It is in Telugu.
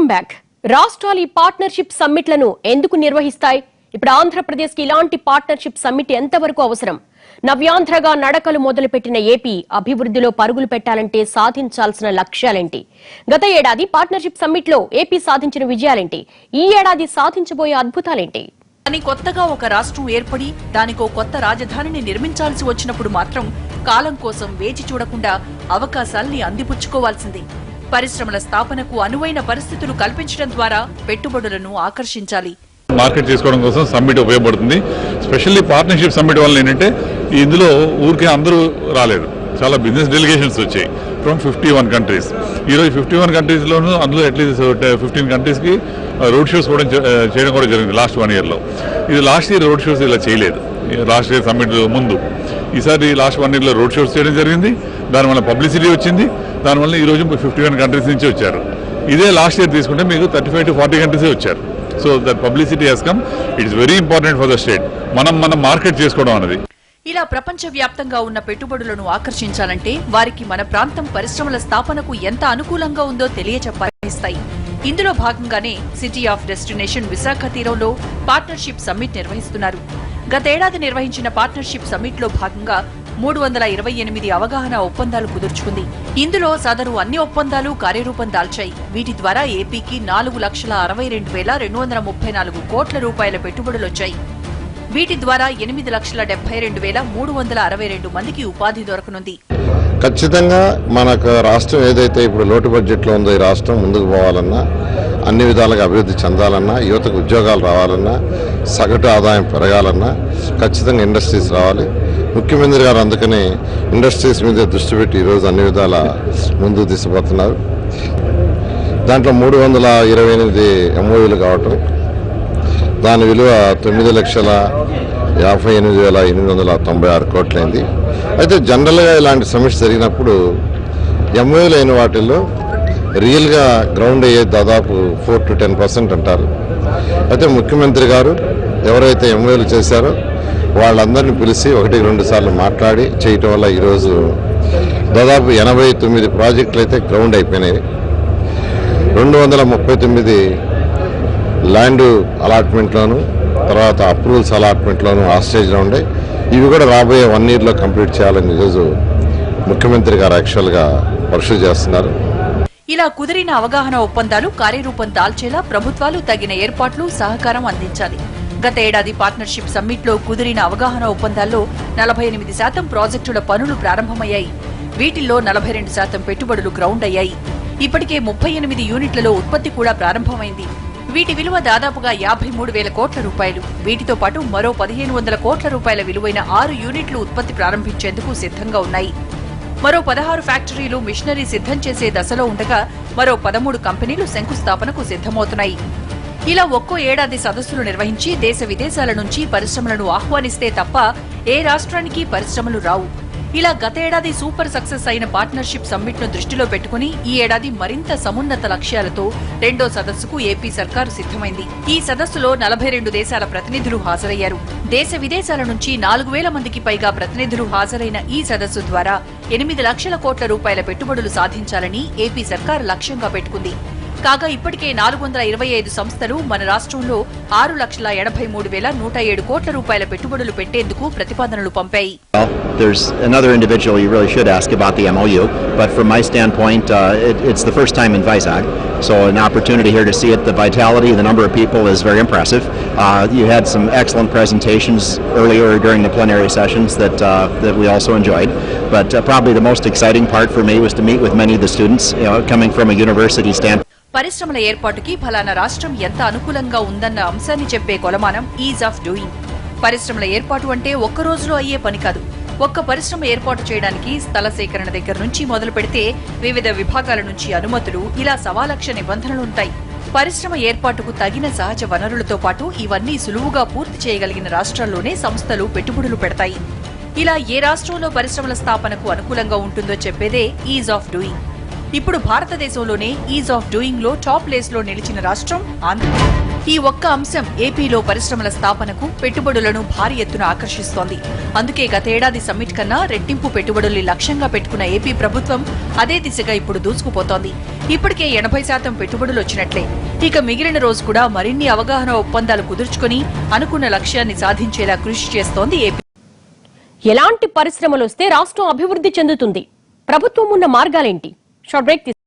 Welcome back. రాష్ట్రాలు ఈ పార్ట్నర్షిప్ సమ్మిట్లను ఎందుకు నిర్వహిస్తాయి? ఇప్పుడు ఆంధ్రప్రదేశ్ కి ఇలాంటి పార్ట్నర్షిప్ సమ్మిట్ ఎంతవరకు అవసరం? నవ్యాంధ్రగా నడకలు మొదలుపెట్టిన ఏపీ అభివృద్ధిలో పరుగులు పెట్టాలంటే సాధించాల్సిన లక్ష్యాలేంటి? గత ఏడాది పార్ట్నర్షిప్ సమ్మిట్ లో ఏపీ సాధించిన విజయాలేంటి? ఈ ఏడాది సాధించబోయే అద్భుతాలేంటి? కానీ కొత్తగా ఒక రాష్ట్రం ఏర్పడి దానికో కొత్త రాజధానిని నిర్మించాల్సి వచ్చినప్పుడు మాత్రం కాలం కోసం వేచి చూడకుండా అవకాశాల్ని అందిపుచ్చుకోవాల్సిందే. పరిశ్రమల స్థాపనకు అనువైన పరిస్థితులు కల్పించడం ద్వారా పెట్టుబడులను ఆకర్షించాలి. మార్కెట్ చేసుకోవడం కోసం సమ్మిట్ ఉపయోగపడుతుంది. స్పెషల్లీ పార్ట్నర్షిప్ సమ్మిట్ వల్ల ఏంటంటే ఇందులో ఊరికే అందరూ రాలేదు, చాలా బిజినెస్ డెలిగేషన్స్ వచ్చాయి ఫ్రమ్ 51 కంట్రీస్. ఈరోజు 51 కంట్రీస్లోనూ అందులో అట్లీస్ట్ 15 కంట్రీస్కి రోడ్ షోస్ కూడా చేయడం కూడా జరిగింది లాస్ట్ 1 yearలో. ఇది లాస్ట్ ఇయర్ రోడ్ షోస్ ఇలా చేయలేదు. లాస్ట్ ఇయర్ సమ్మిట్ ముందు ఈసారి లాస్ట్ 1 yearలో రోడ్ షోస్ చేయడం జరిగింది. దానివల్ల పబ్లిసిటీ వచ్చింది. దానివల్ల ఈరోజు 51 కంట్రీస్ నుంచి వచ్చారు. ఇదే లాస్ట్ ఇయర్ తీసుకుంటే మీకు 35 to 40 కంట్రీసే వచ్చారు. So that publicity has come. It's very important for the state. మనం మార్కెట్ చేసుకోవడం అనేది. ఇలా ప్రపంచవ్యాప్తంగా ఉన్న పెట్టుబడులను ఆకర్షించాలంటే వారికి మన ప్రాంతం పరిశ్రమల స్థాపనకు ఎంత అనుకూలంగా ఉందో తెలియచెప్పాయిస్తాయి. ఇందులో భాగంగానే సిటీ ఆఫ్ డెస్టినేషన్ విశాఖ తీరంలో పార్ట్నర్షిప్ సమ్మిట్ నిర్వహిస్తున్నారు. గతేడాది నిర్వహించిన పార్ట్నర్షిప్ సమ్మిట్ లో భాగంగా 328 అవగాహన ఒప్పందాలు కుదుర్చుకుంది. ఇందులో సదరు అన్ని ఒప్పందాలు కార్యరూపం దాల్చాయి. వీటి ద్వారా ఏపీకి 4,62,234 కోట్ల రూపాయల పెట్టుబడులొచ్చాయి. వీటి ద్వారా 8,72,362 మందికి ఉపాధి దొరకనుంది. ఖచ్చితంగా మనకు రాష్ట్రం ఏదైతే ఇప్పుడు లోటు బడ్జెట్లో ఉందో ఈ రాష్ట్రం ముందుకు పోవాలన్నా, అన్ని విధాలుగా అభివృద్ధి చెందాలన్నా, యువతకు ఉద్యోగాలు రావాలన్నా, సగటు ఆదాయం పెరగాలన్నా ఖచ్చితంగా ఇండస్ట్రీస్ రావాలి. ముఖ్యమంత్రి గారు అందుకని ఇండస్ట్రీస్ మీద దృష్టి పెట్టి ఈరోజు అన్ని విధాల ముందుకు తీసుకుపోతున్నారు. దాంట్లో 328 MOUలు కావటం, దాని విలువ 9,58,896 కోట్లైంది. అయితే జనరల్గా ఇలాంటి సమిట్స్ జరిగినప్పుడు MOUలు అయిన వాటిల్లో రియల్గా గ్రౌండ్ అయ్యేది దాదాపు 4 to 10% అంటారు. అయితే ముఖ్యమంత్రి గారు ఎవరైతే MOUలు చేశారో వాళ్ళందరినీ పిలిచి 1-2 సార్లు మాట్లాడి చేయటం వల్ల ఈరోజు దాదాపు 89 ప్రాజెక్టులు అయితే గ్రౌండ్ అయిపోయినాయి. 239 ల్యాండ్ అలాట్మెంట్లోను, తర్వాత అప్రూవల్స్ అలాట్మెంట్లోను ఆ స్టేజ్లో ఉండే. ఇవి కూడా రాబోయే 1 yearలో కంప్లీట్ చేయాలని ఈరోజు ముఖ్యమంత్రి గారు యాక్చువల్గా పరిశీలి చేస్తున్నారు. ఇలా కుదిరిన అవగాహన ఒప్పందాలు కార్యరూపం దాల్చేలా ప్రభుత్వాలు తగిన ఏర్పాట్లు, సహకారం అందించాలి. గత ఏడాది పార్ట్నర్షిప్ సమ్మిట్ లో కుదిరిన అవగాహన ఒప్పందాల్లో 48% ప్రాజెక్టుల పనులు ప్రారంభమయ్యాయి. వీటిల్లో 42% పెట్టుబడులు గ్రౌండ్ అయ్యాయి. ఇప్పటికే 38 యూనిట్లలో ఉత్పత్తి కూడా ప్రారంభమైంది. వీటి విలువ దాదాపుగా 53,000 కోట్ల రూపాయలు. వీటితో పాటు మరో 1,500 కోట్ల రూపాయల విలువైన 6 యూనిట్లు ఉత్పత్తి ప్రారంభించేందుకు సిద్ధంగా ఉన్నాయి. మరో 16 ఫ్యాక్టరీలు మిషనరీ సిద్ధం చేసే దశలో ఉండగా మరో 13 కంపెనీలు శంకుస్థాపనకు సిద్ధమవుతున్నాయి. ఇలా ఒక్కో ఏడాది సదస్సులు నిర్వహించి దేశ విదేశాల నుంచి పరిశ్రమలను ఆహ్వానిస్తే తప్ప ఏ రాష్ట్రానికి పరిశ్రమలు రావు. ఇలా గతేడాది సూపర్ సక్సెస్ అయిన పార్ట్నర్షిప్ సమ్మిట్ ను దృష్టిలో పెట్టుకుని ఈ ఏడాది మరింత సమున్నత లక్ష్యాలతో రెండో సదస్సుకు ఏపీ సర్కారు సిద్ధమైంది. ఈ సదస్సులో 42 దేశాల ప్రతినిధులు హాజరయ్యారు. దేశ విదేశాల నుంచి 4,000 మందికి పైగా ప్రతినిధులు హాజరైన ఈ సదస్సు ద్వారా 8 లక్షల కోట్ల రూపాయల పెట్టుబడులు సాధించాలని ఏపీ సర్కారు లక్ష్యంగా పెట్టుకుంది. కాగా ఇప్పటికే 425 సంస్థలు మన రాష్ట్రంలో 6,83,107 కోట్ల రూపాయల పెట్టుబడులు పెట్టేందుకు ప్రతిపాదనలు పంపాయి. There's another individual you really should ask about the MOU, but from my standpoint, it's the first time in Vizag, so an opportunity here to see it. The vitality, the number of people is very impressive. You had some excellent presentations earlier during the plenary sessions that we also enjoyed, but probably the most exciting part for me was to meet with many of the students, coming from a university standpoint. పరిశ్రమల ఏర్పాటుకి ఫలానా రాష్ట్రం ఎంత అనుకూలంగా ఉందన్న అంశాన్ని చెప్పే కొలమానం ఈజ్ ఆఫ్ డూయింగ్. పరిశ్రమల ఏర్పాటు అంటే ఒక్క రోజులో అయ్యే పని కాదు. ఒక్క పరిశ్రమ ఏర్పాటు చేయడానికి స్థల సేకరణ దగ్గర నుంచి మొదలు పెడితే వివిధ విభాగాల నుంచి అనుమతులు, ఇలా 1,00,000 నిబంధనలుంటాయి. పరిశ్రమ ఏర్పాటుకు తగిన సహజ వనరులతో పాటు ఇవన్నీ సులువుగా పూర్తి చేయగలిగిన రాష్ట్రాల్లోనే సంస్థలు పెట్టుబడులు పెడతాయి. ఇలా ఏ రాష్ట్రంలో పరిశ్రమల స్థాపనకు అనుకూలంగా ఉంటుందో చెప్పేదే ఈజ్ ఆఫ్ డూయింగ్. ఇప్పుడు భారతదేశంలోనే ఈజ్ ఆఫ్ డూయింగ్ లో టాప్ ప్లేస్ లో నిలిచిన రాష్ట్రం ఆంధ్రప్రదేశ్. ఈ ఒక్క అంశం ఏపీలో పరిశ్రమల స్థాపనకు పెట్టుబడులను భారీ ఎత్తున ఆకర్షిస్తోంది. అందుకే గతేడాది సమ్మిట్ కన్నా రెట్టింపు పెట్టుబడుల్ని లక్ష్యంగా పెట్టుకున్న ఏపీ ప్రభుత్వం అదే దిశగా ఇప్పుడు దూసుకుపోతోంది. ఇప్పటికే 80% పెట్టుబడులు వచ్చినట్లే. ఇక మిగిలిన రోజు కూడా మరిన్ని అవగాహన ఒప్పందాలు కుదుర్చుకుని అనుకున్న లక్ష్యాన్ని సాధించేలా కృషి చేస్తోంది ఏపీ. ఎలాంటి పరిశ్రమలు వస్తే రాష్ట్రం అభివృద్ధి చెందుతుంది? ప్రభుత్వం ఉన్న మార్గాలేంటి? Short break